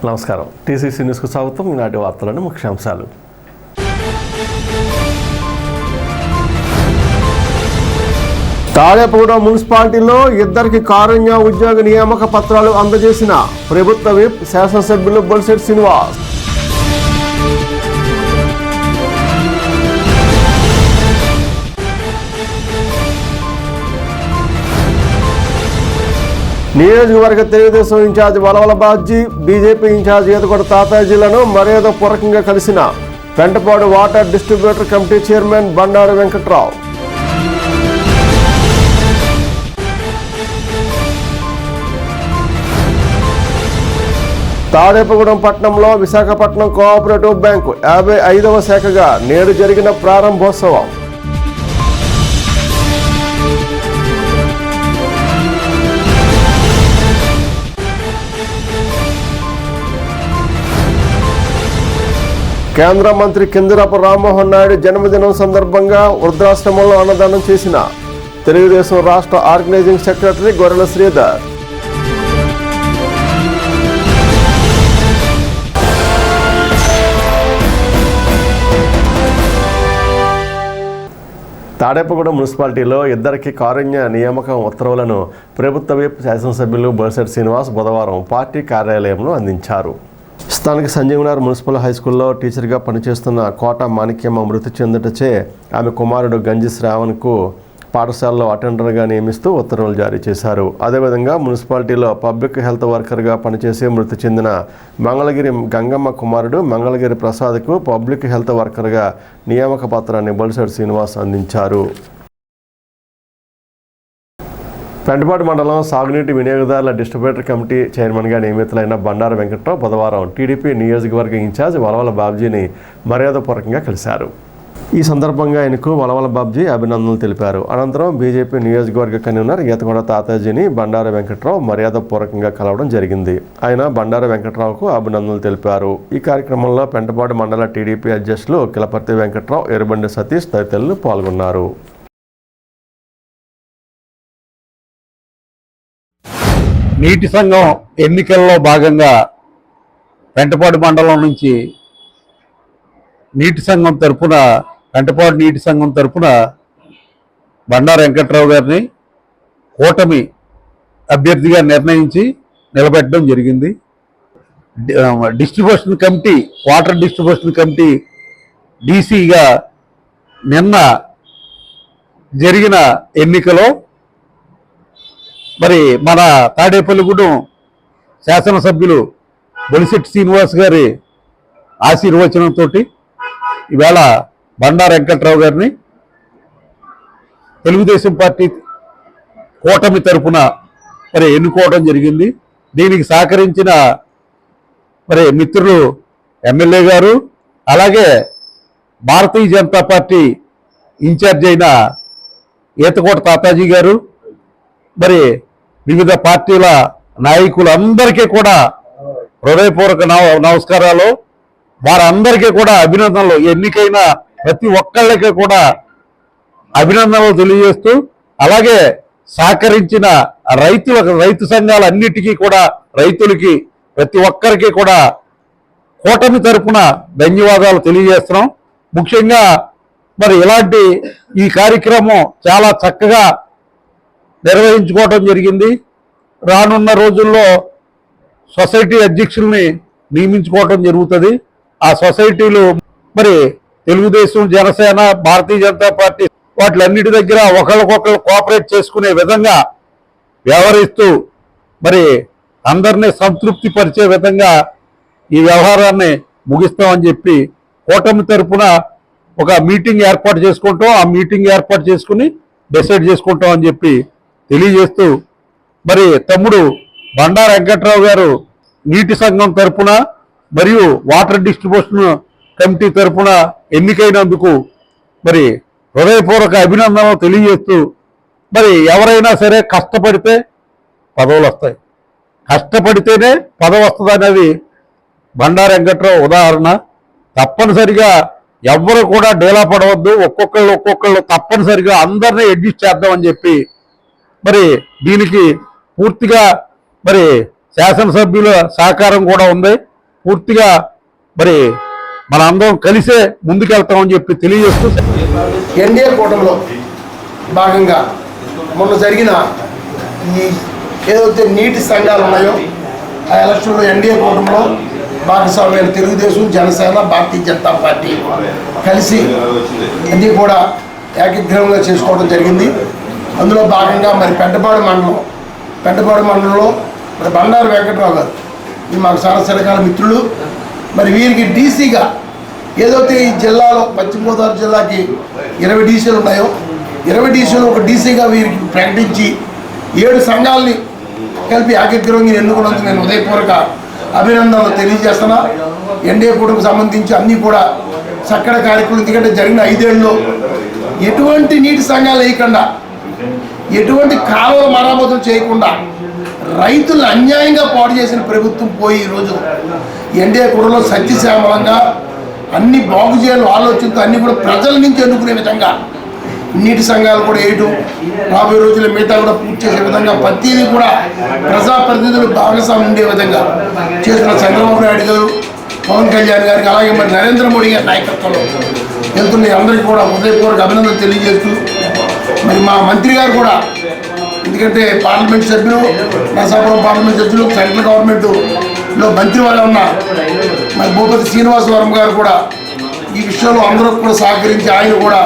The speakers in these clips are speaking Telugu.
నమస్కారం. టీసీసీ న్యూస్కు స్వాగతం. ఈనాటి వార్తలను ముఖ్యాంశాలు. తాడేపగూడెం మున్సిపాలిటీలో ఇద్దరికి కారుణ్య ఉద్యోగ నియామక పత్రాలు అందజేసిన ప్రభుత్వ విప్ శాసనసభ్యులు బొలిశెట్టి శ్రీనివాస్. నియోజకవర్గ Telugu Desam incharge Valavala Babji, BJP incharge Eethakonda తాతాజీలను మర్యాదపూర్వకంగా కలిసిన Pentapadu water distributor committee chairman Bandaru Venkatrao. Tadepalligudem పట్టణంలో విశాఖపట్నం కోఆపరేటివ్ బ్యాంకు 55వ శాఖగా నేడు జరిగిన ప్రారంభోత్సవం. కేంద్ర మంత్రి కింజరాపు రామ్మోహన్ నాయుడు జన్మదినం సందర్భంగా వృద్ధాశ్రమంలో అన్నదానం చేసిన తెలుగుదేశం రాష్ట్ర ఆర్గనైజింగ్ సెక్రటరీ గొర్రెల శ్రీధర్. తాడేపగూడెం మున్సిపాలిటీలో ఇద్దరికి కారుణ్య నియామకం ఉత్తర్వులను ప్రభుత్వ విప్ శాసనసభ్యులు బొలిశెట్టి శ్రీనివాస్ బుధవారం పార్టీ కార్యాలయంలో అందించారు. స్థానిక సంజీవనగర్ మున్సిపల్ హైస్కూల్లో టీచర్గా పనిచేస్తున్న కోట మాణిక్యమ్మ మృతి చెందుటచే ఆమె కుమారుడు గంజి శ్రావణ్కు పాఠశాలలో అటెండర్గా నియమిస్తూ ఉత్తర్వులు జారీ చేశారు. అదేవిధంగా మున్సిపాలిటీలో పబ్లిక్ హెల్త్ వర్కర్గా పనిచేసి మృతి చెందిన మంగళగిరి గంగమ్మ కుమారుడు మంగళగిరి ప్రసాద్కు పబ్లిక్ హెల్త్ వర్కర్గా నియామక పత్రాన్ని బొలిశెట్టి శ్రీనివాస్ అందించారు. పెంటపాడు మండలం సాగునీటి వినియోగదారుల డిస్ట్రిబ్యూటర్ కమిటీ చైర్మన్గా నియమితులైన బండారు వెంకట్రావు బుధవారం టీడీపీ నియోజకవర్గ ఇన్ఛార్జ్ వలవల బాబ్జీని మర్యాదపూర్వకంగా కలిశారు. ఈ సందర్భంగా ఆయనకు వలవల బాబ్జీ అభినందనలు తెలిపారు. అనంతరం బీజేపీ నియోజకవర్గ కన్వీనర్ ఈతకొండ తాతాజీని బండారు వెంకట్రావు మర్యాదపూర్వకంగా కలవడం జరిగింది. ఆయన బండారు వెంకట్రావుకు అభినందనలు తెలిపారు. ఈ కార్యక్రమంలో పెంటపాడు మండల టీడీపీ అధ్యక్షులు కిలపర్తి వెంకట్రావు, ఎర్రబండి సతీష్ తదితరులు పాల్గొన్నారు. నీటి సంఘం ఎన్నికల్లో భాగంగా పెంటపాడు మండలం నుంచి పెంటపాడు నీటి సంఘం తరపున బండారు వెంకట్రావు గారిని కూటమి అభ్యర్థిగా నిర్ణయించి నిలబెట్టడం జరిగింది. Distribution committee, water distribution committee డీసీగా నిన్న జరిగిన ఎన్నికలో మరి మన తాడేపల్లిగూడెం శాసనసభ్యులు బొలిశెట్టి శ్రీనివాస్ గారి ఆశీర్వచనంతో ఈవేళ బండారు వెంకట్రావు గారిని తెలుగుదేశం పార్టీ కూటమి తరపున మరి ఎన్నుకోవడం జరిగింది. దీనికి సహకరించిన మరి మిత్రులు ఎమ్మెల్యే గారు, అలాగే భారతీయ జనతా పార్టీ ఇన్ఛార్జ్ అయిన ఈతకోట తాతాజీ గారు, మరి వివిధ పార్టీల నాయకులందరికీ కూడా హృదయపూర్వక నమస్కారాలు. వారందరికీ కూడా అభినందనలు. ఎన్నికైన ప్రతి ఒక్కళ్ళకి కూడా అభినందనలు తెలియజేస్తూ, అలాగే సహకరించిన రైతు సంఘాలన్నిటికీ కూడా, రైతులకి ప్రతి ఒక్కరికి కూడా కూటమి తరపున ధన్యవాదాలు తెలియజేస్తున్నాం. ముఖ్యంగా మరి ఇలాంటి ఈ కార్యక్రమం చాలా చక్కగా నిర్వహించుకోవడం జరిగింది. రానున్న రోజుల్లో సొసైటీ అధ్యక్షుల్ని నియమించుకోవడం జరుగుతుంది. ఆ సొసైటీలు మరి తెలుగుదేశం, జనసేన, భారతీయ జనతా పార్టీ వాటిలన్నిటి దగ్గర ఒకరికొకరు కోఆపరేట్ చేసుకునే విధంగా వ్యవహరిస్తూ మరి అందరినీ సంతృప్తి పరిచే విధంగా ఈ వ్యవహారాన్ని ముగిస్తామని చెప్పి కూటమి తరపున ఒక మీటింగ్ ఏర్పాటు చేసుకుంటాం. ఆ మీటింగ్ ఏర్పాటు చేసుకుని డిసైడ్ చేసుకుంటాం అని చెప్పి తెలియజేస్తూ, మరి తమ్ముడు బండారు వెంకట్రావు గారు నీటి సంఘం తరపున మరియు వాటర్ డిస్ట్రిబ్యూషన్ కమిటీ తరపున ఎన్నికైనందుకు మరి హృదయపూర్వక అభినందనలు తెలియజేస్తూ, మరి ఎవరైనా సరే కష్టపడితే పదవులు వస్తాయి, కష్టపడితేనే పదవి వస్తుంది అనేది బండారు వెంకట్రావు ఉదాహరణ. తప్పనిసరిగా ఎవ్వరు కూడా డేలా పడవద్దు, ఒక్కొక్కళ్ళు తప్పనిసరిగా అందరినీ అడ్జస్ట్ చేద్దామని చెప్పి మరి దీనికి పూర్తిగా మరి శాసనసభ్యుల సహకారం కూడా ఉంది. పూర్తిగా మరి మన అందరం కలిసే ముందుకెళ్తామని చెప్పి తెలియజేస్తూ ఎన్డీఏ కూటమిలో భాగంగా మొన్న జరిగిన ఈ ఏదైతే నీటి సంఘాలు ఉన్నాయో ఆ ఎలక్షన్లో ఎన్డీఏ కూటమిలో భాగస్వామ్యాలు తెలుగుదేశం, జనసేన, భారతీయ జనతా పార్టీ కలిసి అన్నీ కూడా ఏకగ్రీవంగా చేసుకోవడం జరిగింది. అందులో భాగంగా మరి పెంటపాడు మండలంలో మరి బండారు వెంకట్రావు గారు ఇది మాకు చాలా చిరకాల మిత్రులు. మరి వీరికి డీసీగా ఏదైతే ఈ జిల్లాలో పశ్చిమ గోదావరి జిల్లాకి 20 డీసీలు ఉన్నాయో 20 డీసీలు ఒక డీసీగా వీరికి ప్రకటించి 7 సంఘాలని కలిపి ఏకగ్రీవంగా ఎన్నుకున్నందుకు నేను ఉదయపూర్వక అభినందనలు తెలియజేస్తున్నా. ఎన్డీఏ కూటమికి సంబంధించి అన్నీ కూడా చక్కటి కార్యక్రమం. ఎందుకంటే జరిగిన 5 ఏళ్ళలో ఎటువంటి నీటి సంఘాలు వేయకుండా, ఎటువంటి కాలువల మరామతులు చేయకుండా రైతులను అన్యాయంగా పాడు చేసిన ప్రభుత్వం పోయి ఈరోజు ఎన్డీఏ కూటమిలో సత్యశ్యామలంగా అన్ని బాగు చేయాలి ఆలోచనతో అన్ని కూడా ప్రజల నుంచి ఎన్నుకునే విధంగా నీటి సంఘాలు కూడా వేయడం, రాబోయే రోజుల్లో మిగతా కూడా పూర్తి చేసే విధంగా ప్రతిదీ కూడా ప్రజాప్రతినిధులు భాగస్వామ్యం ఉండే విధంగా చేస్తున్న చంద్రబాబు నాయుడు గారు, పవన్ కళ్యాణ్ గారికి, అలాగే మరి నరేంద్ర మోడీ గారి నాయకత్వంలో వెళ్తున్న అందరికీ కూడా హృదయపూర్వక అభినందనలు తెలియజేస్తూ మరి మా మంత్రి గారు కూడా, ఎందుకంటే పార్లమెంట్ సభ్యులు, నరసాపురం పార్లమెంట్ సభ్యులు, సెంట్రల్ గవర్నమెంట్లో మంత్రి వాళ్ళు ఉన్న మరి భూపతి శ్రీనివాసవరం గారు కూడా ఈ విషయంలో అందరూ కూడా సహకరించి ఆయన కూడా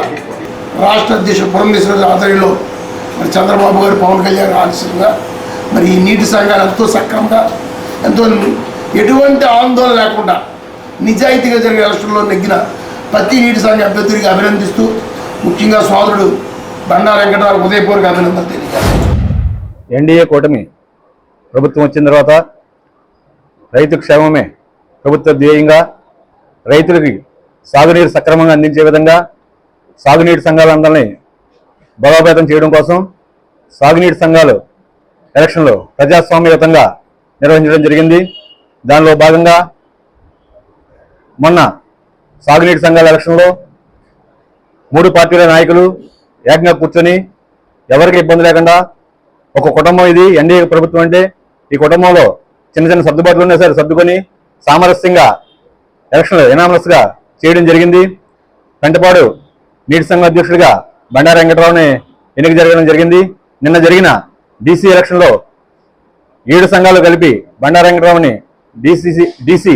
రాష్ట్ర అధ్యక్షుడు పురంధేశ్వర ఆధ్వర్యంలో మరి చంద్రబాబు గారు, పవన్ కళ్యాణ్ ఆశీస్సుగా మరి ఈ నీటి సంఘాలు ఎంతో సక్రమంగా ఎంతో ఎటువంటి ఆందోళన లేకుండా నిజాయితీగా జరిగిన ఎలక్షన్లో నెగ్గిన ప్రతి నీటి సంఘ అభ్యర్థుడికి అభినందిస్తూ ముఖ్యంగా సోదరుడు బండారు వెంకటరావు ఉదయపూర్వక అభినందనలు తెలియజేస్తారు. ఎన్డీఏ కూటమి ప్రభుత్వం వచ్చిన తర్వాత రైతు క్షేమమే ప్రభుత్వ ధ్యేయంగా రైతులకి సాగునీరు సక్రమంగా అందించే విధంగా సాగునీటి సంఘాలందరినీ బలోపేతం చేయడం కోసం సాగునీటి సంఘాలు ఎలక్షన్లు ప్రజాస్వామ్యయుతంగా నిర్వహించడం జరిగింది. దానిలో భాగంగా మొన్న సాగునీటి సంఘాల ఎలక్షన్లో 3 పార్టీల నాయకులు ఏకంగా కూర్చొని ఎవరికి ఇబ్బంది లేకుండా ఒక కుటుంబం, ఇది ఎన్డీఏ ప్రభుత్వం అంటే ఈ కుటుంబంలో చిన్న చిన్న సర్దుబాట్లు ఉన్నా సరే సర్దుకొని సామరస్యంగా ఎలక్షన్లు ఎనామలస్గా చేయడం జరిగింది. పెంటపాడు నీటి సంఘం అధ్యక్షుడిగా బండారు వెంకటరావుని ఎన్నిక జరగడం జరిగింది. నిన్న జరిగిన డీసీ ఎలక్షన్లో 7 సంఘాలు కలిపి బండారు వెంకటరావుని డీసీ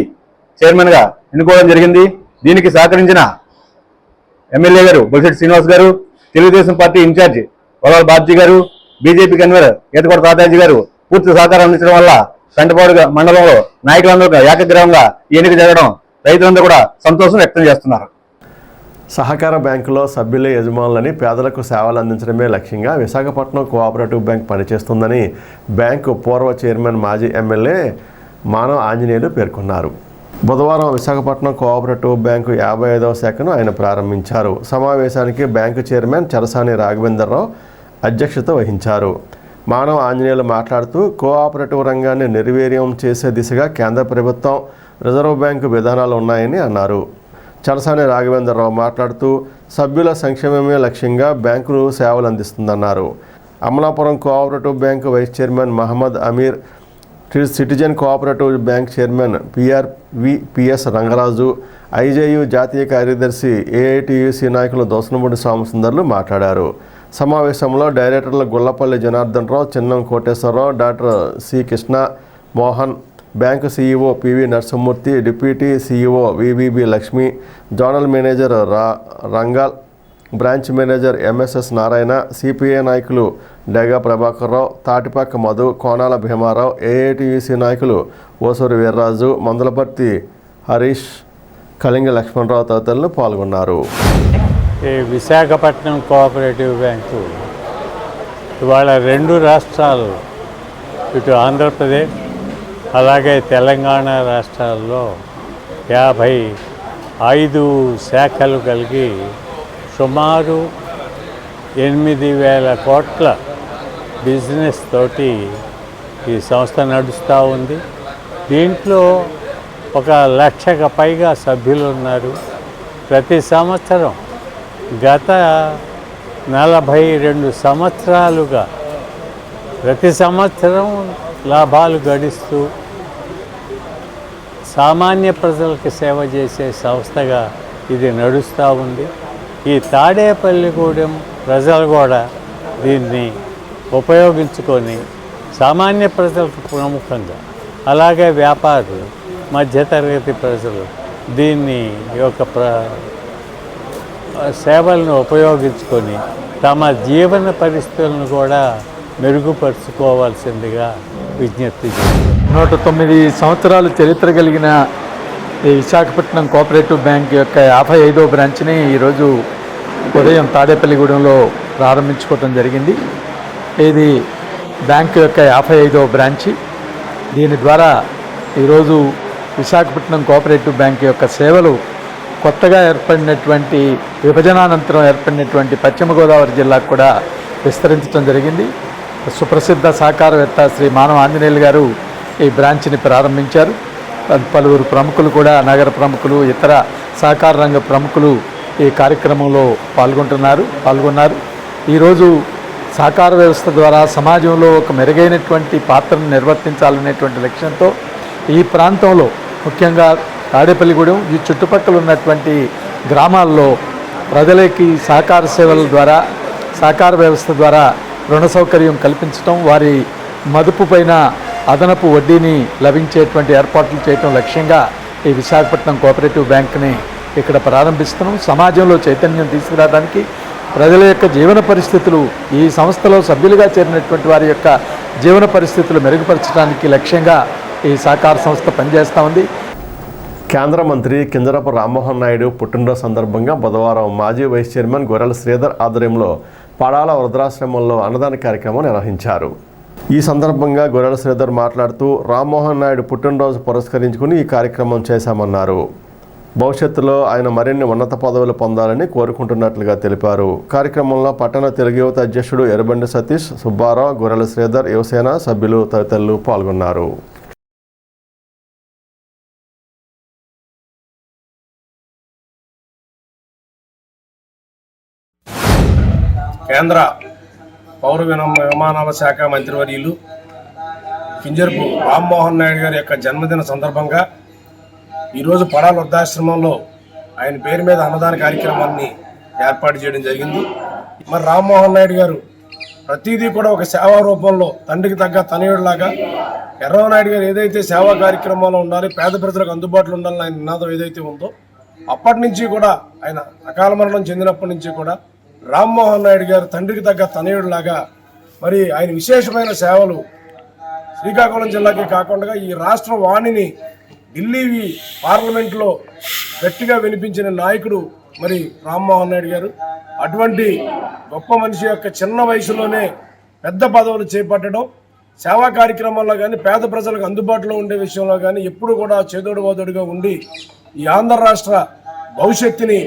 చైర్మన్గా ఎన్నుకోవడం జరిగింది. దీనికి సహకరించిన ఎమ్మెల్యే గారు బొలిశెట్టి శ్రీనివాస్ గారు, తెలుగుదేశం పార్టీ ఇన్ఛార్జి వలాల బాబ్జీ గారు, బీజేపీ కన్వీనర్ ఈతకోట తాతాజీ గారు పూర్తి సహకారం అందించడం వల్ల పెంటపాడు మండలంలో నాయకులందరూ ఏకగ్రీవంగా ఎన్నిక జరగడం రైతులందరూ కూడా సంతోషం వ్యక్తం చేస్తున్నారు. సహకార బ్యాంకులో సభ్యులే యజమానులని పేదలకు సేవలు అందించడమే లక్ష్యంగా విశాఖపట్నం కోఆపరేటివ్ బ్యాంక్ పనిచేస్తుందని బ్యాంకు పూర్వ చైర్మన్ మాజీ ఎమ్మెల్యే మానవ ఆంజనేయులు పేర్కొన్నారు. బుధవారం విశాఖపట్నం కోఆపరేటివ్ బ్యాంకు 55వ శాఖను ఆయన ప్రారంభించారు. సమావేశానికి బ్యాంకు చైర్మన్ చరసాని రాఘవేంద్రరావు అధ్యక్షత వహించారు. మానవ ఆంజనేయులు మాట్లాడుతూ కోఆపరేటివ్ రంగాన్ని నిర్వీర్యం చేసే దిశగా కేంద్ర ప్రభుత్వం, రిజర్వ్ బ్యాంకు విధానాలు ఉన్నాయని అన్నారు. చరసాని రాఘవేంద్రరావు మాట్లాడుతూ సభ్యుల సంక్షేమమే లక్ష్యంగా బ్యాంకులు సేవలు అందిస్తుందన్నారు. Amalapuram cooperative bank vice chairman Mohammed Amir, citizen cooperative bank chairman P S Rangaraju, IJU జాతీయ కార్యదర్శి ఏఐటియుసి నాయకులు దోసనమూడి సోమసుందర్లు మాట్లాడారు. సమావేశంలో డైరెక్టర్లు Gullapalli Janardhan Rao, Chinnam Koteswararao, doctor C Krishna Mohan, bank CEO P V Narasimhamurthy, deputy CEO V B B Lakshmi, zonal manager Rangal, branch manager M S S Narayana, CPI నాయకులు డేగా ప్రభాకర్రావు, తాటిపాక మధు, కోనాల భీమారావు, ఏఐటియుసి నాయకులు ఓసూరి వీర్రాజు, మందులపర్తి హరీష్, కలింగ లక్ష్మణరావు తదితరులు పాల్గొన్నారు. ఈ విశాఖపట్నం కోఆపరేటివ్ బ్యాంకు ఇవాళ 2 రాష్ట్రాలు, ఇటు ఆంధ్రప్రదేశ్ అలాగే తెలంగాణ రాష్ట్రాల్లో 55 శాఖలు కలిగి సుమారు 8,000 కోట్ల బిజినెస్ తోటి ఈ సంస్థ నడుస్తూ ఉంది. దీంట్లో 1,00,000కు పైగా సభ్యులు ఉన్నారు. ప్రతి సంవత్సరం గత 42 సంవత్సరాలుగా ప్రతి సంవత్సరం లాభాలు గడిస్తూ సామాన్య ప్రజలకు సేవ చేసే సంస్థగా ఇది నడుస్తూ ఉంది. ఈ తాడేపల్లిగూడెం ప్రజలు కూడా దీన్ని ఉపయోగించుకొని సామాన్య ప్రజలకు ప్రముఖంగా, అలాగే వ్యాపారులు, మధ్యతరగతి ప్రజలు దీన్ని యొక్క సేవలను ఉపయోగించుకొని తమ జీవన పరిస్థితులను కూడా మెరుగుపరుచుకోవాల్సిందిగా విజ్ఞప్తి చేస్తారు. 109 సంవత్సరాలు చరిత్ర కలిగిన ఈ విశాఖపట్నం కోఆపరేటివ్ బ్యాంక్ యొక్క 55వ బ్రాంచ్ని ఈరోజు ఉదయం తాడేపల్లిగూడెంలో ప్రారంభించుకోవటం జరిగింది. ఇది బ్యాంక్ యొక్క 55వ బ్రాంచి. దీని ద్వారా ఈరోజు విశాఖపట్నం కోఆపరేటివ్ బ్యాంక్ యొక్క సేవలు కొత్తగా ఏర్పడినటువంటి విభజనానంతరం ఏర్పడినటువంటి పశ్చిమ గోదావరి జిల్లాకు కూడా విస్తరించడం జరిగింది. సుప్రసిద్ధ సహకారవేత్త శ్రీ మానవ ఆంజనేయులు గారు ఈ బ్రాంచ్ని ప్రారంభించారు. పలువురు ప్రముఖులు కూడా, నగర ప్రముఖులు, ఇతర సహకార రంగ ప్రముఖులు ఈ కార్యక్రమంలో పాల్గొన్నారు. ఈరోజు సహకార వ్యవస్థ ద్వారా సమాజంలో ఒక మెరుగైనటువంటి పాత్రను నిర్వర్తించాలనేటువంటి లక్ష్యంతో ఈ ప్రాంతంలో, ముఖ్యంగా తాడేపల్లిగూడెం ఈ చుట్టుపక్కల ఉన్నటువంటి గ్రామాల్లో ప్రజలకి సహకార సేవల ద్వారా, సహకార వ్యవస్థ ద్వారా రుణ సౌకర్యం కల్పించడం, వారి మదుపు పైన అదనపు వడ్డీని లభించేటువంటి ఏర్పాట్లు చేయడం లక్ష్యంగా ఈ విశాఖపట్నం కోఆపరేటివ్ బ్యాంక్ని ఇక్కడ ప్రారంభిస్తున్నాం. సమాజంలో చైతన్యం తీసుకురావడానికి, ప్రజల యొక్క జీవన పరిస్థితులు, ఈ సంస్థలో సభ్యులుగా చేరినటువంటి వారి యొక్క జీవన పరిస్థితులు మెరుగుపరచడానికి లక్ష్యంగా ఈ సహకార సంస్థ పనిచేస్తూ ఉంది. కేంద్ర మంత్రి కింజరాపు రామ్మోహన్ నాయుడు పుట్టినరోజు సందర్భంగా బుధవారం మాజీ వైస్ చైర్మన్ గొర్రెల శ్రీధర్ ఆధ్వర్యంలో పడాల వృద్ధాశ్రమంలో అన్నదాన కార్యక్రమం నిర్వహించారు. ఈ సందర్భంగా గొర్రెల శ్రీధర్ మాట్లాడుతూ రామ్మోహన్ నాయుడు పుట్టినరోజు పురస్కరించుకుని ఈ కార్యక్రమం చేశామన్నారు. భవిష్యత్తులో ఆయన మరిన్ని ఉన్నత పదవులు పొందాలని కోరుకుంటున్నట్లుగా తెలిపారు. కార్యక్రమంలో పట్టణ తెలుగు యువత అధ్యక్షుడు ఎర్రబండి సతీష్, సుబ్బారావు, గొర్రెల శ్రీధర్, యువసేన సభ్యులు తదితరులు పాల్గొన్నారు. కేంద్ర పౌర విమానాల శాఖ మంత్రివర్యులు కింజరపు రామ్మోహన్ నాయుడు గారి యొక్క జన్మదిన సందర్భంగా ఈరోజు పడాల వృద్ధాశ్రమంలో ఆయన పేరు మీద అన్నదాన కార్యక్రమాన్ని ఏర్పాటు చేయడం జరిగింది. మరి రామ్మోహన్ నాయుడు గారు ప్రతిదీ కూడా ఒక సేవా రూపంలో తండ్రికి తగ్గ తనయుడిలాగా ఎర్రవనాయుడు గారు ఏదైతే సేవా కార్యక్రమాల్లో ఉండాలి, పేద ప్రజలకు అందుబాటులో ఉండాలని ఆయన నినాదం ఏదైతే ఉందో, అప్పటి నుంచి కూడా ఆయన అకాల మరణం చెందినప్పటి నుంచి కూడా రామ్మోహన్ నాయుడు గారు తండ్రికి తగ్గ తనయుడిలాగా మరి ఆయన విశేషమైన సేవలు శ్రీకాకుళం జిల్లాకే కాకుండా ఈ రాష్ట్ర వాణిని ఢిల్లీ పార్లమెంట్లో గట్టిగా వినిపించిన నాయకుడు మరి రామ్మోహన్ నాయుడు గారు. అటువంటి గొప్ప మనిషి యొక్క చిన్న వయసులోనే పెద్ద పదవులు చేపట్టడం, సేవా కార్యక్రమాల్లో కానీ పేద ప్రజలకు అందుబాటులో ఉండే విషయంలో కానీ ఎప్పుడు కూడా చేదోడు వాదోడుగా ఉండి ఈ ఆంధ్ర రాష్ట్ర భవిష్యత్తుని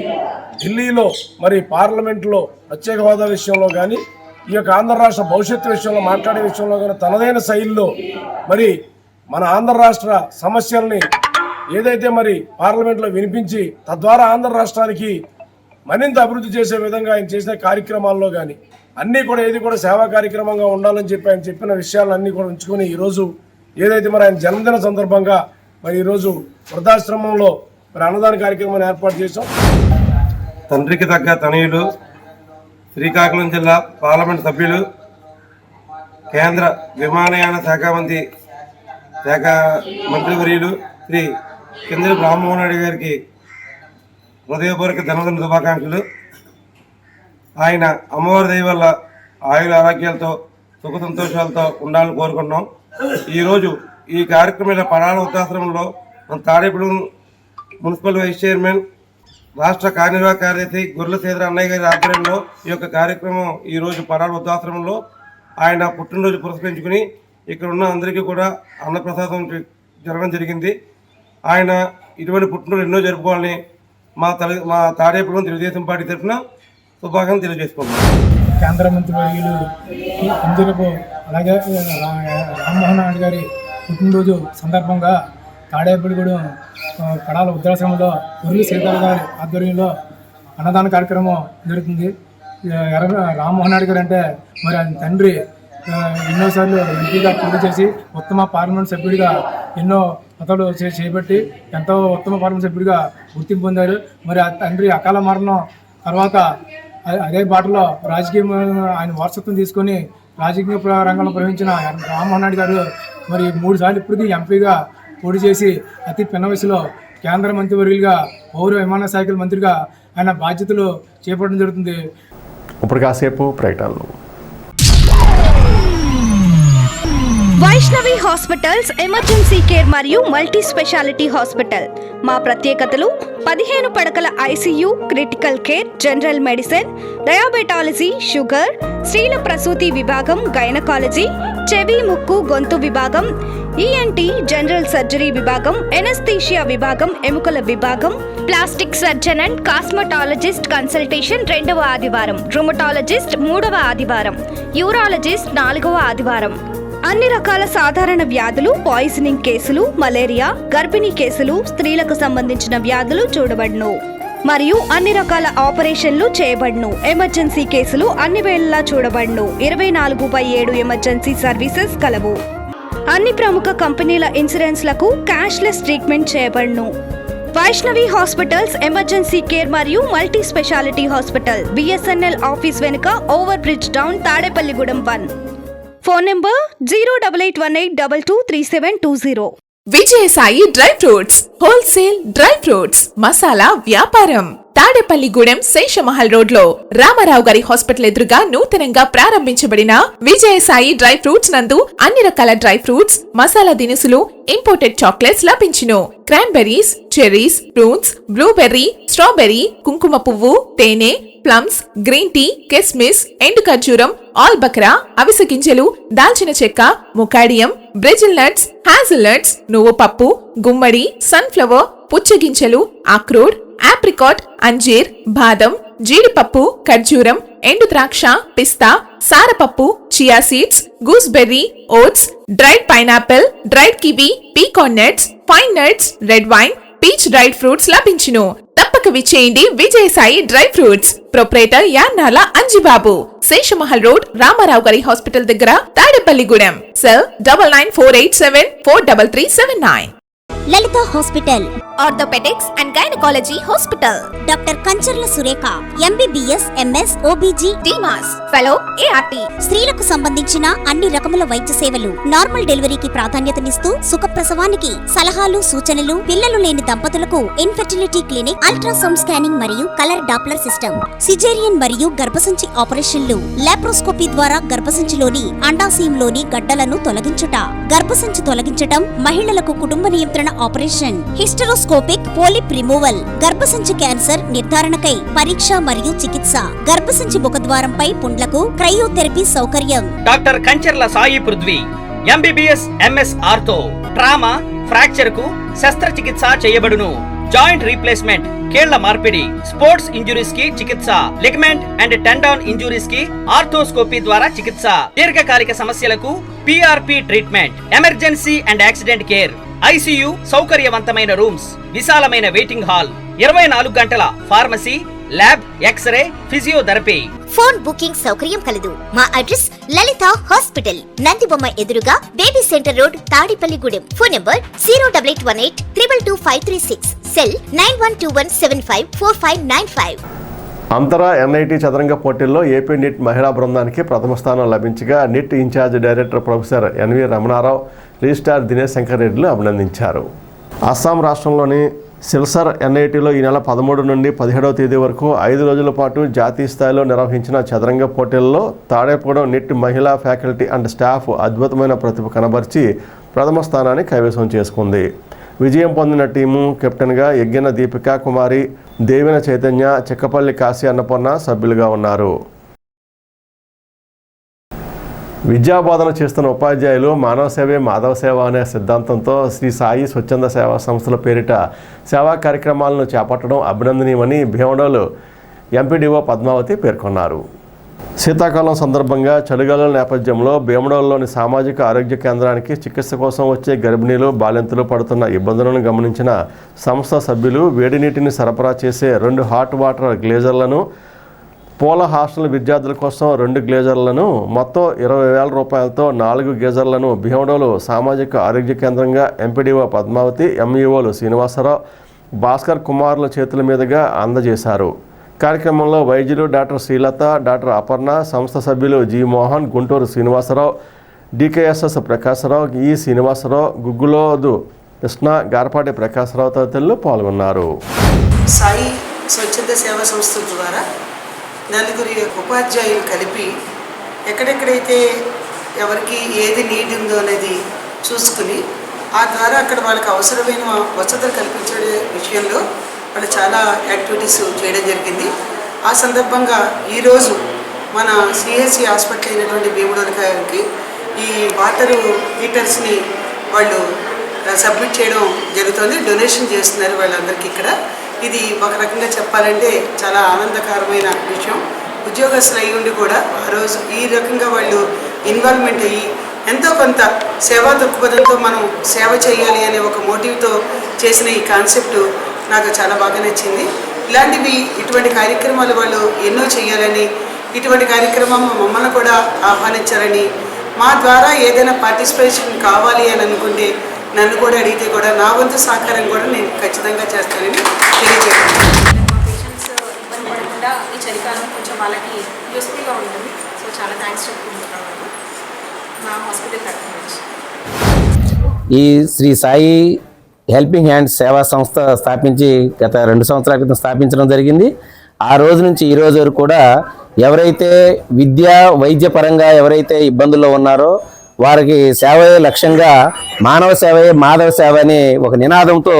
ఢిల్లీలో మరి పార్లమెంట్లో ప్రత్యేక హోదా విషయంలో కానీ ఈ యొక్క ఆంధ్ర రాష్ట్ర భవిష్యత్తు విషయంలో మాట్లాడే విషయంలో కానీ తనదైన శైలిలో మరి మన ఆంధ్ర రాష్ట్ర సమస్యల్ని ఏదైతే మరి పార్లమెంట్లో వినిపించి తద్వారా ఆంధ్ర రాష్ట్రానికి మరింత అభివృద్ధి చేసే విధంగా ఆయన చేసిన కార్యక్రమాల్లో కానీ అన్నీ కూడా ఏది కూడా సేవా కార్యక్రమంగా ఉండాలని చెప్పి ఆయన చెప్పిన విషయాలన్నీ కూడా ఉంచుకొని ఈరోజు ఏదైతే మరి ఆయన జన్మదిన సందర్భంగా మరి ఈరోజు వృద్ధాశ్రమంలో మరి అన్నదాన కార్యక్రమాన్ని ఏర్పాటు చేశాం. తండ్రికి తగ్గ తనయులు, శ్రీకాకుళం జిల్లా పార్లమెంట్ సభ్యులు, కేంద్ర విమానయాన శాఖ మంత్రివర్యులు శ్రీ కింజరపు రామ్మోహన్ నాయుడు గారికి హృదయపూర్వక జన్మదిన శుభాకాంక్షలు. ఆయన అమ్మవారి దయ వల్ల ఆయుర ఆరోగ్యాలతో సుఖ సంతోషాలతో ఉండాలని కోరుకుంటున్నాం. ఈరోజు ఈ కార్యక్రమంలో పడాల వృద్ధాశ్రమంలో మన తాడేపల్లి మున్సిపల్ వైస్ చైర్మన్, రాష్ట్ర కార్యనిర్వాహక కార్యదర్శి గొర్రెల శ్రీధర్ అన్నయ్య గారి ఆధ్వర్యంలో ఈ యొక్క కార్యక్రమం ఈరోజు పడాల వృద్ధాశ్రమంలో ఆయన పుట్టినరోజు పురస్కరించుకుని ఇక్కడ ఉన్న అందరికీ కూడా అన్నప్రసాదం జరగడం జరిగింది. ఆయన ఇటువంటి పుట్టినరోజు ఎన్నో జరుపుకోవాలని మా తాడేపల్లి తెలుగుదేశం పార్టీ తరఫున శుభాకాంక్షలు తెలియజేసుకుంటున్నాం. కేంద్ర మంత్రి వర్యులు కింజరపు అలాగే రామ్మోహన్ నాయుడు గారి పుట్టినరోజు సందర్భంగా తాడేపల్లిగూడెం పడాల వృద్ధాశ్రమంలో గొర్రెల శ్రీధర్ గారి ఆధ్వర్యంలో అన్నదాన కార్యక్రమం జరుగుతుంది. రామ్మోహన్ నాయుడు గారు అంటే మరి ఆయన తండ్రి ఎన్నోసార్లు ఎంపీగా పోటీ చేసి ఉత్తమ పార్లమెంట్ సభ్యుడిగా ఎన్నో అతడు చేపట్టి ఎంతో ఉత్తమ పార్లమెంట్ సభ్యుడిగా గుర్తింపు పొందారు. మరి ఆ తండ్రి అకాల మరణం తర్వాత అదే బాటలో రాజకీయ ఆయన వారసత్వం తీసుకొని రాజకీయ రంగంలో ప్రవహించిన రామ్మోహన్ నాయుడు గారు మరి 3 సార్లు ఇప్పటికీ ఎంపీగా పోటీ చేసి అతి పిన్న వయసులో కేంద్ర మంత్రివర్యులుగా పౌర విమాన శాఖల మంత్రిగా ఆయన బాధ్యతలు చేపట్టడం జరుగుతుంది. ఇప్పుడు కాసేపు ప్రకటనలు. వైష్ణవి హాస్పిటల్స్ ఎమర్జెన్సీ కేర్ మరియు మల్టీ స్పెషాలిటీ హాస్పిటల్. మా ప్రత్యేకతలు 15 పడకల ICU, critical care, general medicine, diabetology, sugar, స్త్రీల ప్రసూతి విభాగం, గైనకాలజీ, చెవి, ముక్కు, గొంతు విభాగం, ఈఎన్టీ, జనరల్ సర్జరీ విభాగం, ఎనస్థీషియా విభాగం, ఎముకల విభాగం, plastic surgeon and cosmetologist consultation 2వ ఆదివారం, రుమటాలజిస్ట్ 3వ ఆదివారం, యూరాలజిస్ట్ 4వ ఆదివారం. అన్ని రకాల సాధారణ వ్యాధులు, పాయిజనింగ్ కేసులు, మలేరియా, గర్భిణీ కేసులు, స్త్రీలకు సంబంధించిన వ్యాధులు చూడబడును మరియు అన్ని రకాల ఆపరేషన్లు చేయబడును. ఎమర్జెన్సీ కేసులు అన్ని వేళలా చూడబడును. 24/7 ఎమర్జెన్సీ సర్వీసెస్ కలవు. అన్ని ప్రముఖ కంపెనీల ఇన్సూరెన్స్లకు క్యాష్లెస్ ట్రీట్మెంట్ చేయబడును. వైష్ణవి హాస్పిటల్స్ ఎమర్జెన్సీ కేర్ మరియు multi speciality hospital, BSNL office వెనుక, over bridge down, Tadepalligudem 1. Phone number 08818223720. Vijayasai dry fruits wholesale dry fruits masala వ్యాపారం. తాడేపల్లిగూడెం శేషమహల్ రోడ్ లో రామారావు గారి హాస్పిటల్ ఎదురుగా నూతనంగా ప్రారంభించబడిన విజయసాయి డ్రై ఫ్రూట్స్ నందు అన్ని రకాల డ్రై ఫ్రూట్స్, మసాలా దినుసులు, ఇంపోర్టెడ్ చాక్లెట్స్ లభించును. Cranberries, cherries, fruits, blueberry, strawberry, కుంకుమ పువ్వు, తేనె, ప్లమ్స్, గ్రీన్ టీ, కిస్మిస్, ఎండు ఖర్జూరం, ఆల్ బక్రా, అవిసె గింజలు, దాల్చిన చెక్క, ముకాడియం, బ్రెజిల్ నట్స్, హ్యాజిల్ నట్స్, నువ్వు పప్పు, గుమ్మడి, సన్ఫ్లవర్, పుచ్చగింజలు, అక్రోడ్, ఆప్రికాట్, అంజీర్, బాదం, జీడిపప్పు, ఖర్జూరం, ఎండు ద్రాక్ష, పిస్తా, సారపప్పు, chia seeds, gooseberry, oats, dried pineapple, dried kiwi, pecan nuts, pine nuts, red wine, peach dried fruits లభించును. తప్పక విచ్చేయండి Vijayasai dry fruits. Proprietor Yannala Anjibabu, Seshamahal road, Ramarao గారి హాస్పిటల్ దగ్గర, Tadepalligudem. Cell 9948743379. Lalitha hospital, orthopaedics and gynaecology hospital. Doctor Kancharla Surekha, MBBS, MS, OBG, DMAS, fellow, ART. స్త్రీలకు సంబంధించిన అన్ని రకముల వైద్య సేవలు, నార్మల్ డెలివరీకి ప్రాధాన్యతనిస్తూ సుఖప్రసవానికి సలహాలు, సూచనలు, పిల్లలు లేని దంపతులకు ఇన్ఫెర్టిలిటీ క్లినిక్, అల్ట్రాసౌండ్ స్కానింగ్ మరియు కలర్ డాప్లర్ సిస్టమ్, సిజేరియన్ మరియు గర్భసంచి ఆపరేషన్లు, లాప్రోస్కోపీ ద్వారా గర్భసంచిలోని అండాశయంలోని గడ్డలను తొలగించుట, గర్భసంచి తొలగించటం, మహిళలకు కుటుంబ నియంత్రణ ఆపరేషన్, హిస్టరోస్కోపిక్ పోలిప్ రిమూవల్, గర్భసంచి క్యాన్సర్ నిర్ధారణకై పరీక్ష మరియు చికిత్స, గర్భసంచి ముఖద్వారంపై పుండ్లకు క్రయోథెరపీ సౌకర్యం. Doctor Kancharla Sai Prithvi, MBBS, MS ortho, trauma, fracture కు శస్త్రచికిత్స చేయబడును. జాయింట్ రీప్లేస్మెంట్, కీళ్ల మార్పిడి, స్పోర్ట్స్ ఇంజురీస్ కి చికిత్స, లిగమెంట్ అండ్ టెండాన్ ఇంజురీస్ కి ఆర్థోస్కోపీ ద్వారా చికిత్స, దీర్ఘకాలిక సమస్యలకు PRP treatment, emergency and accident care, ICU, సౌకర్యవంతమైన రూమ్స్, విశాలమైన వెయిటింగ్ హాల్, 24 గంటల pharmacy, lab, X-ray, physiotherapy. Phone booking సౌకర్యం కలదు. మా అడ్రస్ లలిత హాస్పిటల్, నందిబొమ్మ ఎదురుగా, baby centre road, Tadepalligudem. Phone number 08818222536. Cell 9121754595. అంతరా ఎన్ఐటి చదరంగ పోటీల్లో ఏపీ నిట్ మహిళా బృందానికి ప్రథమ స్థానం లభించగా NIT incharge director professor N V Ramanarao, registrar Dinesh Shankar రెడ్డిలు అభినందించారు. అస్సాం రాష్ట్రంలోని సిల్సర్ ఎన్ఐటిలో ఈ నెల 13 నుండి 17వ తేదీ వరకు 5 రోజుల పాటు జాతీయ స్థాయిలో నిర్వహించిన చదరంగ పోటీల్లో తాడేపూడెం నిట్ మహిళా ఫ్యాకల్టీ అండ్ స్టాఫ్ అద్భుతమైన ప్రతిభ కనబర్చి ప్రథమ స్థానాన్ని కైవసం చేసుకుంది. విజయం పొందిన టీము కెప్టెన్గా యజ్ఞన దీపిక కుమారి, దేవిన చైతన్య, చెక్కపల్లి కాశీ అన్నపూర్ణ సభ్యులుగా ఉన్నారు. విద్యాబోధన చేస్తున్న ఉపాధ్యాయులు మానవ సేవే మాధవ సేవ అనే సిద్ధాంతంతో శ్రీ సాయి స్వచ్ఛంద సేవా సంస్థల పేరిట సేవా కార్యక్రమాలను చేపట్టడం అభినందనీయమని భీమడోలు ఎంపీడీఓ పద్మావతి పేర్కొన్నారు. శీతాకాలం సందర్భంగా చలిగాలుల నేపథ్యంలో భీమడోలులోని సామాజిక ఆరోగ్య కేంద్రానికి చికిత్స కోసం వచ్చే గర్భిణీలు, బాలింతలు పడుతున్న ఇబ్బందులను గమనించిన సంస్థ సభ్యులు వేడి నీటిని సరఫరా చేసే 2 హాట్ వాటర్ గ్లేజర్లను పూల హాస్టల్ విద్యార్థుల కోసం 2 గ్లేజర్లను మొత్తం 20,000 రూపాయలతో 4 గీజర్లను భీమడోలు సామాజిక ఆరోగ్య కేంద్రంగా ఎంపీడీఓ పద్మావతి, ఎంఈఓలు శ్రీనివాసరావు, భాస్కర్ కుమార్ల చేతుల మీదుగా అందజేశారు. కార్యక్రమంలో వైద్యులు డాక్టర్ శ్రీలత, డాక్టర్ అపర్ణ, సంస్థ సభ్యులు జి మోహన్, గుంటూరు శ్రీనివాసరావు, డికేఎస్ఎస్ ప్రకాశరావు, ఈ శ్రీనివాసరావు, గుగ్గులోదు కృష్ణ, గారపాటి ప్రకాశరావు తదితరులు పాల్గొన్నారు. సాయి స్వచ్ఛంద సేవా సంస్థ ద్వారా 4 ఉపాధ్యాయులు కలిపి ఎక్కడెక్కడైతే ఎవరికి ఏది నీడ్ ఉందో అనేది చూసుకుని ఆ ద్వారా అక్కడ వాళ్ళకి అవసరమైన వసతులు కల్పించే విషయంలో వాళ్ళు చాలా యాక్టివిటీస్ చేయడం జరిగింది. ఆ సందర్భంగా ఈరోజు మన సిఎస్సి హాస్పిటల్ అయినటువంటి భీమడోలు గారికి ఈ వాటర్ హీటర్స్ని వాళ్ళు సబ్మిట్ చేయడం జరుగుతుంది. డొనేషన్ చేస్తున్నారు వాళ్ళందరికీ ఇక్కడ. ఇది ఒక రకంగా చెప్పాలంటే చాలా ఆనందకరమైన విషయం. ఉద్యోగస్తులు అయ్యి ఉండి కూడా ఆ రోజు ఈ రకంగా వాళ్ళు ఇన్వాల్వ్మెంట్ అయ్యి ఎంతో కొంత సేవా దృక్పథంతో మనం సేవ చేయాలి అనే ఒక మోటివ్తో చేసిన ఈ కాన్సెప్ట్ నాకు చాలా బాగా నచ్చింది. ఇటువంటి కార్యక్రమాలు వాళ్ళు ఎన్నో చేయాలని, ఇటువంటి కార్యక్రమం మమ్మల్ని కూడా ఆహ్వానించాలని, మా ద్వారా ఏదైనా పార్టిసిపేషన్ కావాలి అని అనుకుంటే నన్ను కూడా అడిగితే కూడా నా వంతు సహకారం కూడా నేను ఖచ్చితంగా చేస్తానని తెలియజేస్తాను. పేషెంట్స్ ఇబ్బంది పడకుండా ఈ చలికాలం కొంచెం వాళ్ళకి యూస్ఫుల్గా ఉంటుంది. సో చాలా థ్యాంక్స్ చెప్పుకుంటున్నాను మా హాస్పిటల్ తరఫు నుంచి. ఈ శ్రీ సాయి హెల్పింగ్ హ్యాండ్స్ సేవా సంస్థ స్థాపించి గత 2 సంవత్సరాల క్రితం స్థాపించడం జరిగింది. ఆ రోజు నుంచి ఈ రోజు వరకు కూడా ఎవరైతే విద్యా వైద్య పరంగా ఎవరైతే ఇబ్బందుల్లో ఉన్నారో వారికి సేవయే లక్ష్యంగా మానవ సేవయే మాధవ సేవ అనే ఒక నినాదంతో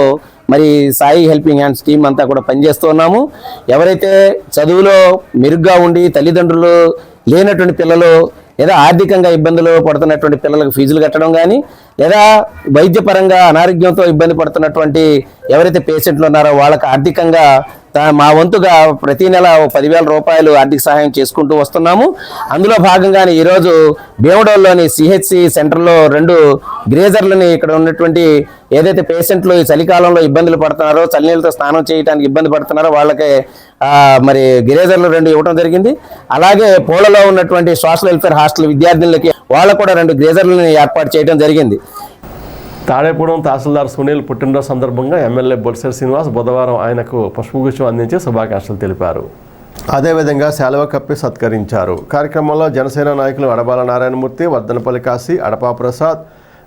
మరి సాయి హెల్పింగ్ హ్యాండ్స్ టీం అంతా కూడా పనిచేస్తున్నాము. ఎవరైతే చదువులో మెరుగ్గా ఉండి తల్లిదండ్రులు లేనటువంటి పిల్లలు లేదా ఆర్థికంగా ఇబ్బందులు పడుతున్నటువంటి పిల్లలకు ఫీజులు కట్టడం కానీ, లేదా వైద్యపరంగా అనారోగ్యంతో ఇబ్బంది పడుతున్నటువంటి ఎవరైతే పేషెంట్లు ఉన్నారో వాళ్ళకి ఆర్థికంగా మా వంతుగా ప్రతి నెల 10,000 రూపాయలు ఆర్థిక సహాయం చేసుకుంటూ వస్తున్నాము. అందులో భాగంగానే ఈరోజు భీమడోల్లోని సిహెచ్సి సెంటర్లో 2 గ్రేజర్లని ఇక్కడ ఉన్నటువంటి ఏదైతే పేషెంట్లు ఈ చలికాలంలో ఇబ్బందులు పడుతున్నారో, చలినీళ్ళతో స్నానం చేయడానికి ఇబ్బంది పడుతున్నారో వాళ్ళకి మరి గ్రేజర్లు 2 ఇవ్వడం జరిగింది. అలాగే పూలలో ఉన్నటువంటి సోషల్ వెల్ఫేర్ హాస్టల్ విద్యార్థులకి వాళ్ళకు కూడా 2 గ్రేజర్లను ఏర్పాటు చేయడం జరిగింది. తాడేపూడెం తహసీల్దార్ సునీల్ పుట్టినరోజు సందర్భంగా ఎమ్మెల్యే బొలిశెట్టి శ్రీనివాస్ బుధవారం ఆయనకు పుష్పగుచ్చం అందించి శుభాకాంక్షలు తెలిపారు. అదేవిధంగా శాలువ కప్పి సత్కరించారు. కార్యక్రమంలో జనసేన నాయకులు అడబాల నారాయణమూర్తి, వర్ధనపల్లి కాశీ, అడపా ప్రసాద్,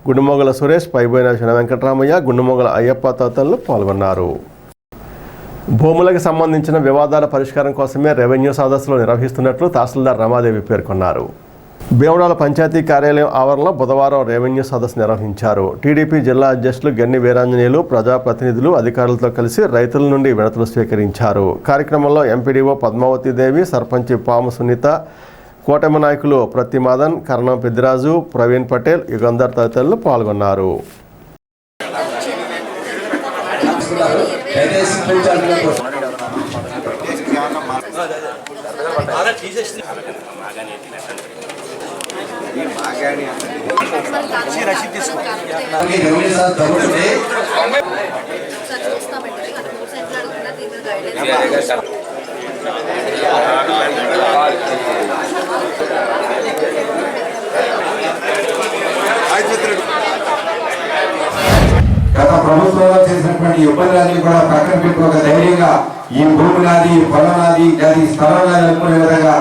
గుండుమొగల సురేష్, పైబోయిన శన వెంకటరామయ్య, గుండుమొగల అయ్యప్ప తదితరులు పాల్గొన్నారు. భూములకు సంబంధించిన వివాదాల పరిష్కారం కోసమే రెవెన్యూ సదస్సులు నిర్వహిస్తున్నట్లు తహసీల్దార్ రమాదేవి పేర్కొన్నారు. భీమడోల పంచాయతీ కార్యాలయం ఆవరణలో బుధవారం రెవెన్యూ సదస్సు నిర్వహించారు. టీడీపీ జిల్లా అధ్యక్షులు గన్ని వీరాంజనేయులు, ప్రజాప్రతినిధులు, అధికారులతో కలిసి రైతుల నుండి వినతులు స్వీకరించారు. కార్యక్రమంలో ఎంపీడీఓ పద్మావతీదేవి, సర్పంచ్ పాము సునీత, కూటమి నాయకులు ప్రతిమాదన్, కరణం పెద్దిరాజు, ప్రవీణ్ పటేల్, యుగంధర్ తదితరులు పాల్గొన్నారు. గత ప్రభుత్వంలో చేసినటువంటి ఇబ్బందులన్నీ కూడా పక్కన పెట్టి ఒక ధైర్యంగా ఈ భూమి నాది, పొలం నాది, అది స్థలం నాది అనుకునే విధంగా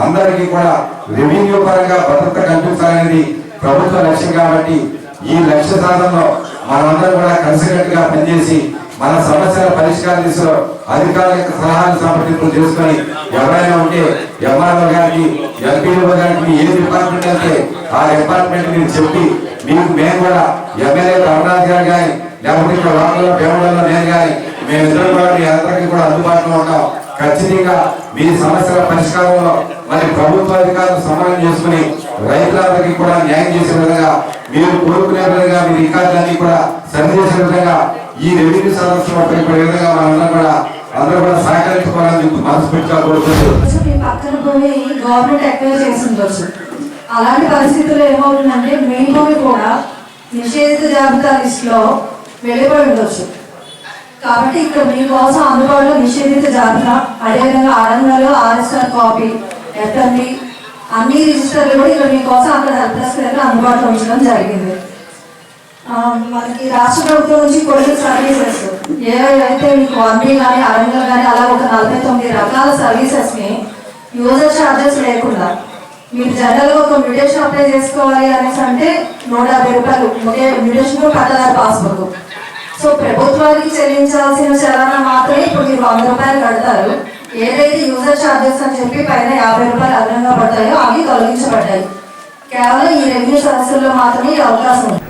అందరికీ కూడా రెవెన్యూ పరంగా భద్రత కల్పించాలనేది ప్రభుత్వ లక్ష్యం. కాబట్టి ఈ లక్ష్య సాధనలో మనందరం కూడా కలిసికట్టుగా పనిచేసి మన సమస్యల పరిష్కార దిశలో అధికారుల యొక్క సలహాలు సంప్రదింపులు చేసుకొని ఎవరైనా ఉంటే ఎంఆర్ఓ గారికి, ఎంపీఓ గారికి ఏ డిపార్ట్మెంట్ అయితే ఆ డిపార్ట్మెంట్ మీరు చెప్పి మీకు మేము కూడా ఎమ్మెల్యే అమర్నాథ్ గారు కానీ లేకపోతే ఇక్కడ లోకల్లో భీమడోల్లో నేను కానీ మేమిద్దరం కూడా మీ అందరికీ కూడా అందుబాటులో ఉంటాం. ఖచ్చితంగా మీ సమస్యల పరిష్కారంలో మరి ప్రభుత్వ అధికారులు సమన్వయం చేసుకుని రైతులందరికీ కూడా న్యాయం చేసే విధంగా, మీరు కోరుకునే విధంగా మీ రికార్డులన్నీ కూడా సరిచేసే విధంగా ఈ రెవెన్యూ సదస్సు ఉపయోగపడే విధంగా అందరూ కూడా సహకరించుకోవాలని మనస్ఫూర్తిగా కోరుకుంటూ పక్కన పోయి గవర్నమెంట్ ఎక్వైర్ చేసి ఉండొచ్చు. అలాంటి పరిస్థితుల్లో ఏమవుతుందంటే మేము కూడా నిషేధిత జాబితా లిస్టులో వెళ్ళిపోయి ఉండొచ్చు. కాబట్టి ఇక్కడ మీకోసం అందుబాటులో నిషేధిత జాబితా, అదేవిధంగా అడంగలు, ఆర్ఎస్ఆర్ కాపీ, ఎఫ్ఎండి అన్ని రిజిస్టర్లు కూడా ఇక్కడ మీకోసం అక్కడ హెల్ప్ డెస్క్ దగ్గర అందుబాటులో ఉంచడం జరిగింది. మనకి రాష్ట్ర ప్రభుత్వం నుంచి కొన్ని సర్వీసెస్ ఏవైతే మీకు 1B కానీ అడంగలు కానీ అలా ఒక 49 రకాల సర్వీసెస్ని యూజర్ ఛార్జెస్ లేకుండా మీరు జనరల్గా ఒక మ్యూటేషన్ అప్లై చేసుకోవాలి అనేసి అంటే 150 రూపాయలు ఒకే మ్యూటేషన్ పట్టదారు పాస్బుక్. సో ప్రభుత్వానికి చెల్లించాల్సిన చలానా మాత్రమే ఇప్పుడు మీరు 100 రూపాయలు కడతారు. ఏదైతే యూజర్ ఛార్జెస్ అని చెప్పి పైన 50 రూపాయలు అదనంగా పడతాయో అవి తొలగించబడ్డాయి. కేవలం ఈ రెవెన్యూ సమస్యల్లో మాత్రమే ఈ అవకాశం ఉంది.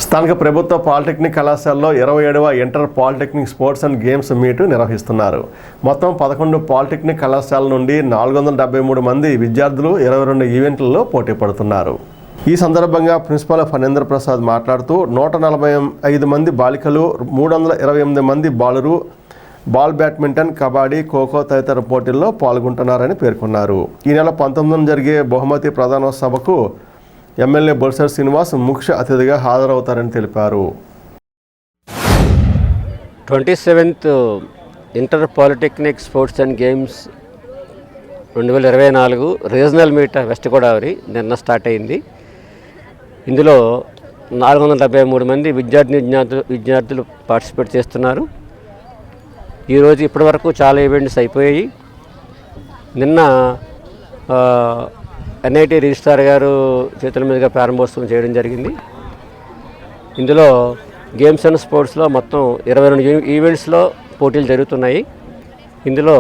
స్థానిక ప్రభుత్వ పాలిటెక్నిక్ కళాశాలలో 27వ inter polytechnic sports and games meet నిర్వహిస్తున్నారు. మొత్తం 11 పాలిటెక్నిక్ కళాశాల నుండి 473 మంది విద్యార్థులు 22 ఈవెంట్లలో పోటీ పడుతున్నారు. ఈ సందర్భంగా ప్రిన్సిపాల్ ఫణేంద్ర ప్రసాద్ మాట్లాడుతూ 145 మంది బాలికలు, 328 మంది బాలురు బాల్ బ్యాడ్మింటన్, కబడ్డీ, ఖోఖో తదితర పోటీల్లో పాల్గొంటున్నారని పేర్కొన్నారు. ఈ నెల 19న జరిగే బహుమతి ప్రదానోత్సవకు ఎమ్మెల్యే బొల్సర్ శ్రీనివాస్ ముఖ్య అతిథిగా హాజరవుతారని తెలిపారు. 27th inter polytechnic sports and games 2024 regional meet west Godavari నిన్న స్టార్ట్ అయింది. ఇందులో 473 మంది విద్యార్థులు పార్టిసిపేట్ చేస్తున్నారు. ఈరోజు ఇప్పటి వరకు చాలా ఈవెంట్స్ అయిపోయాయి. నిన్న ఎన్ఐటి రిజిస్ట్రార్ గారు చేతుల మీదుగా ప్రారంభోత్సవం చేయడం జరిగింది. ఇందులో గేమ్స్ అండ్ స్పోర్ట్స్లో మొత్తం 22 ఈవెంట్స్లో పోటీలు జరుగుతున్నాయి. ఇందులో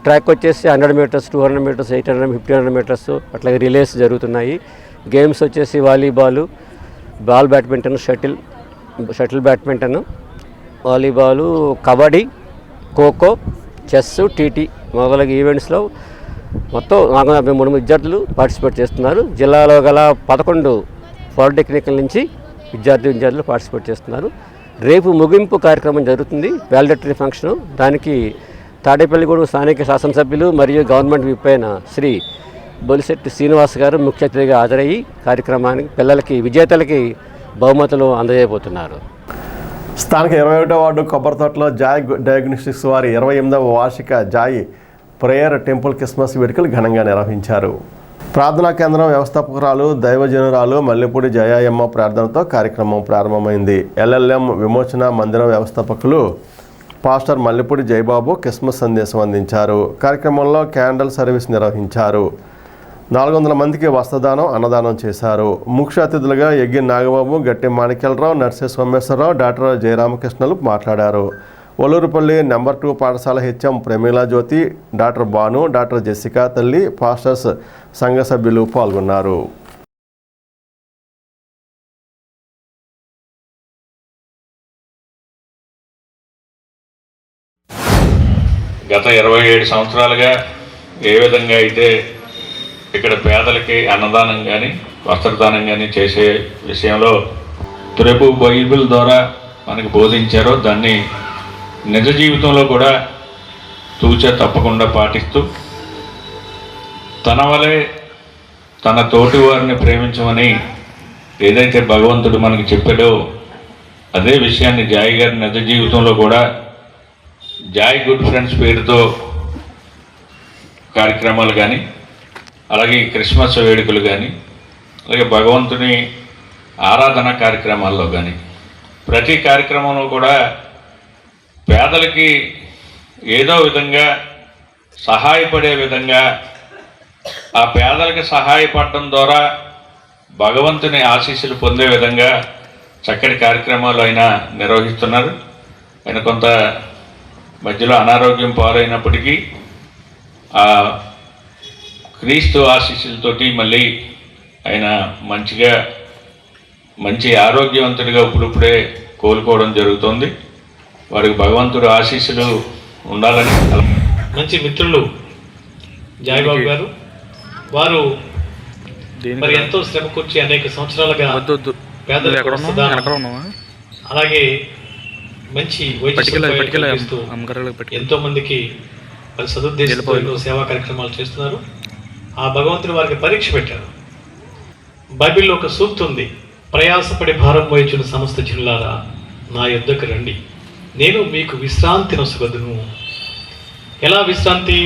ట్రాక్ వచ్చేసి 100 మీటర్స్, 200 మీటర్స్, 800, 1500 మీటర్స్ అట్లాగే రిలేస్ జరుగుతున్నాయి. గేమ్స్ వచ్చేసి volleyball, ball badminton, shuttle badminton, volleyball, kabaddi, kho kho, chess, TT మొదలగు ఈవెంట్స్లో మొత్తం 453 విద్యార్థులు పార్టిసిపేట్ చేస్తున్నారు. జిల్లాలో గల 11 పాలిటెక్నికల్ నుంచి విద్యార్థులు పార్టిసిపేట్ చేస్తున్నారు. రేపు ముగింపు కార్యక్రమం జరుగుతుంది, వాలిడేటరీ ఫంక్షన్. దానికి తాడేపల్లిగూడెం స్థానిక శాసనసభ్యులు మరియు గవర్నమెంట్ విప్ అయిన శ్రీ బొలిశెట్టి శ్రీనివాస్ గారు ముఖ్య అతిథిగా హాజరయ్యి కార్యక్రమానికి పిల్లలకి విజేతలకి బహుమతులు అందజేయబోతున్నారు. స్థానిక 21వ వార్డు కొబ్బరితోటలో జాయ్ డయాగ్నోస్టిక్స్ వారి 28వ వార్షిక జాయ్ ప్రేయర్ టెంపుల్ క్రిస్మస్ వేడుకలు ఘనంగా నిర్వహించారు. ప్రార్థనా కేంద్రం వ్యవస్థాపకురాలు దైవజనురాలు మల్లెపూడి జయాయమ్మ ప్రార్థనతో కార్యక్రమం ప్రారంభమైంది. ఎల్ఎల్ఎం విమోచన మందిరం వ్యవస్థాపకులు పాస్టర్ మల్లెపూడి జయబాబు క్రిస్మస్ సందేశం అందించారు. కార్యక్రమంలో క్యాండిల్ సర్వీస్ నిర్వహించారు. 400 మందికి వస్త్రదానం, అన్నదానం చేశారు. ముఖ్య అతిథులుగా ఎగ్గి నాగబాబు, గట్టి మాణిక్యాలరావు, నర్సే సోమేశ్వరరావు, డాక్టర్ జయరామకృష్ణలు మాట్లాడారు. ఒలూరుపల్లి నెంబర్ 2 పాఠశాల హెచ్ఎం ప్రమీలా జ్యోతి, డాక్టర్ భాను, డాక్టర్ జెసికా తల్లి, పాస్టర్స్ సంఘ సభ్యులు పాల్గొన్నారు. గత 27 సంవత్సరాలుగా ఏ విధంగా అయితే ఇక్కడ పేదలకి అన్నదానం కానీ వస్త్రదానం కానీ చేసే విషయంలో రేపు బైబిల్ ద్వారా మనకు బోధించారో దాన్ని నిజ జీవితంలో కూడా తూచా తప్పకుండా పాటిస్తూ తన వలె తన తోటి వారిని ప్రేమించమని ఏదైతే భగవంతుడు మనకి చెప్పాడో అదే విషయాన్ని జాయ్ గారి నిజ జీవితంలో కూడా జాయ్ గుడ్ ఫ్రెండ్స్ పేరుతో కార్యక్రమాలు కానీ అలాగే క్రిస్మస్ వేడుకలు కానీ అలాగే భగవంతుని ఆరాధన కార్యక్రమాల్లో కానీ ప్రతి కార్యక్రమంలో కూడా పేదలకి ఏదో విధంగా సహాయపడే విధంగా ఆ పేదలకి సహాయపడడం ద్వారా భగవంతుని ఆశీస్సులు పొందే విధంగా చక్కటి కార్యక్రమాలు ఆయన నిర్వహిస్తున్నారు. ఆయన కొంత మధ్యలో అనారోగ్యం పాలైనప్పటికీ ఆ క్రీస్తు ఆశీస్సులతోటి మళ్ళీ ఆయన మంచి ఆరోగ్యవంతుడిగా ఇప్పుడిప్పుడే కోలుకోవడం జరుగుతుంది. వారికి భగవంతుడు ఆశీస్సులు ఉండాలని. మంచి మిత్రులు జాయిబాబు గారు, వారు మరి ఎంతో శ్రమ కూర్చి అనేక సంవత్సరాలుగా అలాగే మంచి ఎంతో మందికి మరి సదుద్దేశంతో ఎన్నో సేవా కార్యక్రమాలు చేస్తున్నారు. ఆ భగవంతుడు వారికి పరీక్ష పెట్టారు. బైబిల్లో ఒక సూక్తి ఉంది, ప్రయాసపడి భారం వహించిన సమస్త జనులారా నా యొద్దకు రండి, నేను మీకు విశ్రాంతి నొసగదును. ఎలా విశ్రాంతి?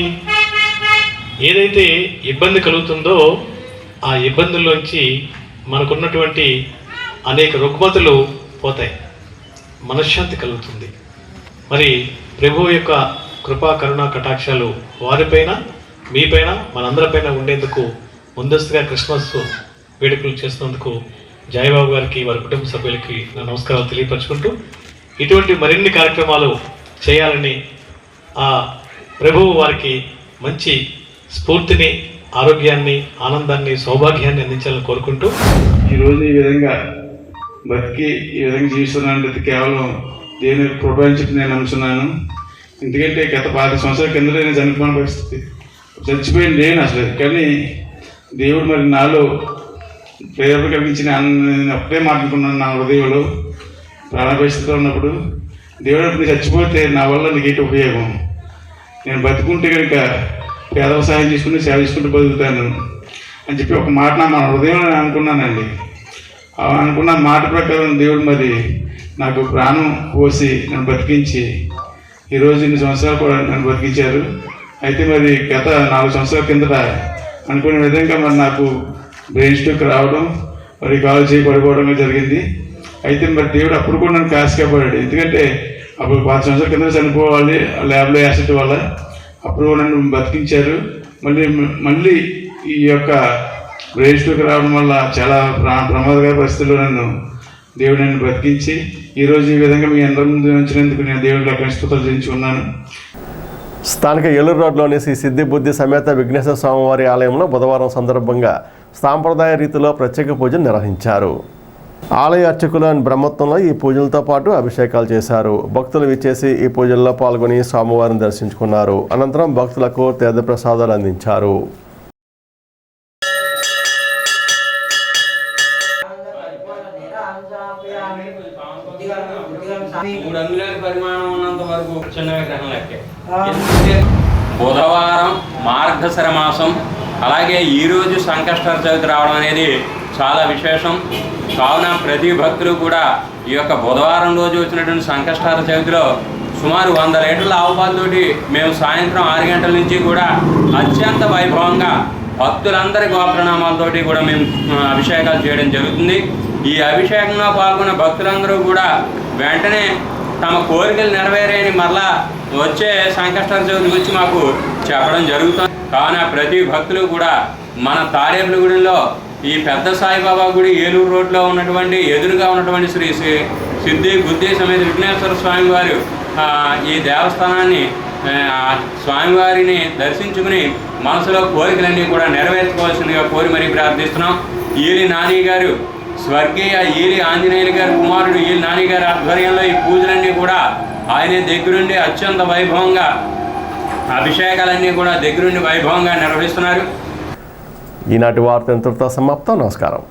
ఏదైతే ఇబ్బంది కలుగుతుందో ఆ ఇబ్బందుల్లోంచి మనకున్నటువంటి అనేక రుగ్మతలు పోతాయి, మనశ్శాంతి కలుగుతుంది. మరి ప్రభువు యొక్క కృపా కరుణా కటాక్షాలు వారిపైన, మీపైన, మనందరిపైన ఉండేందుకు ముందస్తుగా క్రిస్మస్ వేడుకలు చేస్తున్నందుకు జయబాబు గారికి, వారి కుటుంబ సభ్యులకి నా నమస్కారాలు తెలియపరచుకుంటూ, ఇటువంటి మరిన్ని కార్యక్రమాలు చేయాలని ఆ ప్రభువు వారికి మంచి స్ఫూర్తిని, ఆరోగ్యాన్ని, ఆనందాన్ని, సౌభాగ్యాన్ని అందించాలని కోరుకుంటూ, ఈరోజు ఈ విధంగా బతికి ఈ విధంగా జీవిస్తున్నాను కేవలం దేవుని కృప అని చెప్పి నేను నమ్ముతున్నాను. ఎందుకంటే గత 5 సంవత్సరాల కింద నేను చనిపోయిన పరిస్థితి, చచ్చిపోయింది నేను అసలు. కానీ దేవుడు మరి నాలో ప్రేరణ కలిగించిన నేను అప్పుడే మాట్లాడుకున్నాను నా హృదయంలో. ప్రాణ పరిస్థితిలో ఉన్నప్పుడు దేవుడు ఇప్పుడు చచ్చిపోతే నా వల్ల నీకేంటి ఉపయోగం, నేను బతుకుంటే కనుక పేదవ సాయం చేసుకుని సేవ చేసుకుంటూ బతుకుతాను అని చెప్పి ఒక మాట నా హృదయంలో అనుకున్నానండి. అనుకున్న మాట ప్రకారం దేవుడు మరి నాకు ప్రాణం పోసి నన్ను బతికించి ఈరోజు ఇన్ని సంవత్సరాలు కూడా నన్ను బతికించారు. అయితే మరి గత 4 సంవత్సరాల కిందట అనుకునే విధంగా మరి నాకు బ్రెయిన్ స్ట్రోక్ రావడం, మరి కాలు చేయి పడిపోవడం జరిగింది. అయితే మరి దేవుడు అప్పుడు కూడా నన్ను కాసుకాపడాడు. ఎందుకంటే అప్పుడు 5 సంవత్సరాల కింద చనిపోవాలి ల్యాబ్లో యాసిడ్ వల్ల, అప్పుడు నన్ను బతికించారు. మళ్ళీ ఈ యొక్క బ్రెయిన్ స్ట్రోక్ రావడం వల్ల చాలా ప్రమాదకర పరిస్థితుల్లో దేవుడు నన్ను బతికించి ఈరోజు ఈ విధంగా మీ అందరి ముందు ఉంచినందుకు నేను దేవుడికి అభినందనలు చెల్లించుకున్నాను. స్థానిక ఏలూరు రోడ్లోని శ్రీ సిద్ధి బుద్ధి సమేత విఘ్నేశ్వర స్వామివారి ఆలయంలో బుధవారం సందర్భంగా సాంప్రదాయ రీతిలో ప్రత్యేక పూజలు నిర్వహించారు. ఆలయ అర్చకుల బ్రహ్మత్వంలో ఈ పూజలతో పాటు అభిషేకాలు చేశారు. భక్తులు విచ్చేసి ఈ పూజల్లో పాల్గొని స్వామివారిని దర్శించుకున్నారు. అనంతరం భక్తులకు తీర్థప్రసాదాలు అందించారు. బుధవారం మార్గశిర మాసం, అలాగే ఈరోజు సంకష్ట చవితి రావడం అనేది చాలా విశేషం. కావున ప్రతి భక్తులు కూడా ఈ యొక్క బుధవారం రోజు వచ్చినటువంటి సంకష్టార చవితిలో సుమారు 100 లీటర్ల ఆవుపాలతోటి మేము సాయంత్రం 6 గంటల నుంచి కూడా అత్యంత వైభవంగా భక్తులందరి గోత్రనామాలతోటి కూడా మేము అభిషేకాలు చేయడం జరుగుతుంది. ఈ అభిషేకంలో పాల్గొన్న భక్తులందరూ కూడా వెంటనే తమ కోరికలు నెరవేరేని మరలా వచ్చే సంకష్టాల చవితికి వచ్చి మాకు చెప్పడం జరుగుతుంది. కావున ప్రతి భక్తులు కూడా మన తాడేపల్లిగూడెంలో ఈ పెద్ద సాయిబాబా గుడి ఏలూరు రోడ్లో ఉన్నటువంటి ఎదురుగా ఉన్నటువంటి శ్రీ సిద్ధి బుద్ధి సమేత విఘ్నేశ్వర స్వామి వారు ఈ దేవస్థానాన్ని స్వామివారిని దర్శించుకుని మనసులో కోరికలన్నీ కూడా నెరవేర్చుకోవాల్సిందిగా కోరి మరీ ప్రార్థిస్తున్నాం. ఈలి నాని గారు, స్వర్గీయ ఈలి ఆంజనేయులు గారు కుమారుడు ఈలి నాని గారి ఆధ్వర్యంలో ఈ పూజలన్నీ కూడా ఆయనే దగ్గరుండి అత్యంత వైభవంగా అభిషేకాలన్నీ కూడా దగ్గరుండి వైభవంగా నిర్వహిస్తున్నారు. ఈనాటి వార్త ఇంతటితో సమాప్తం. నమస్కారం.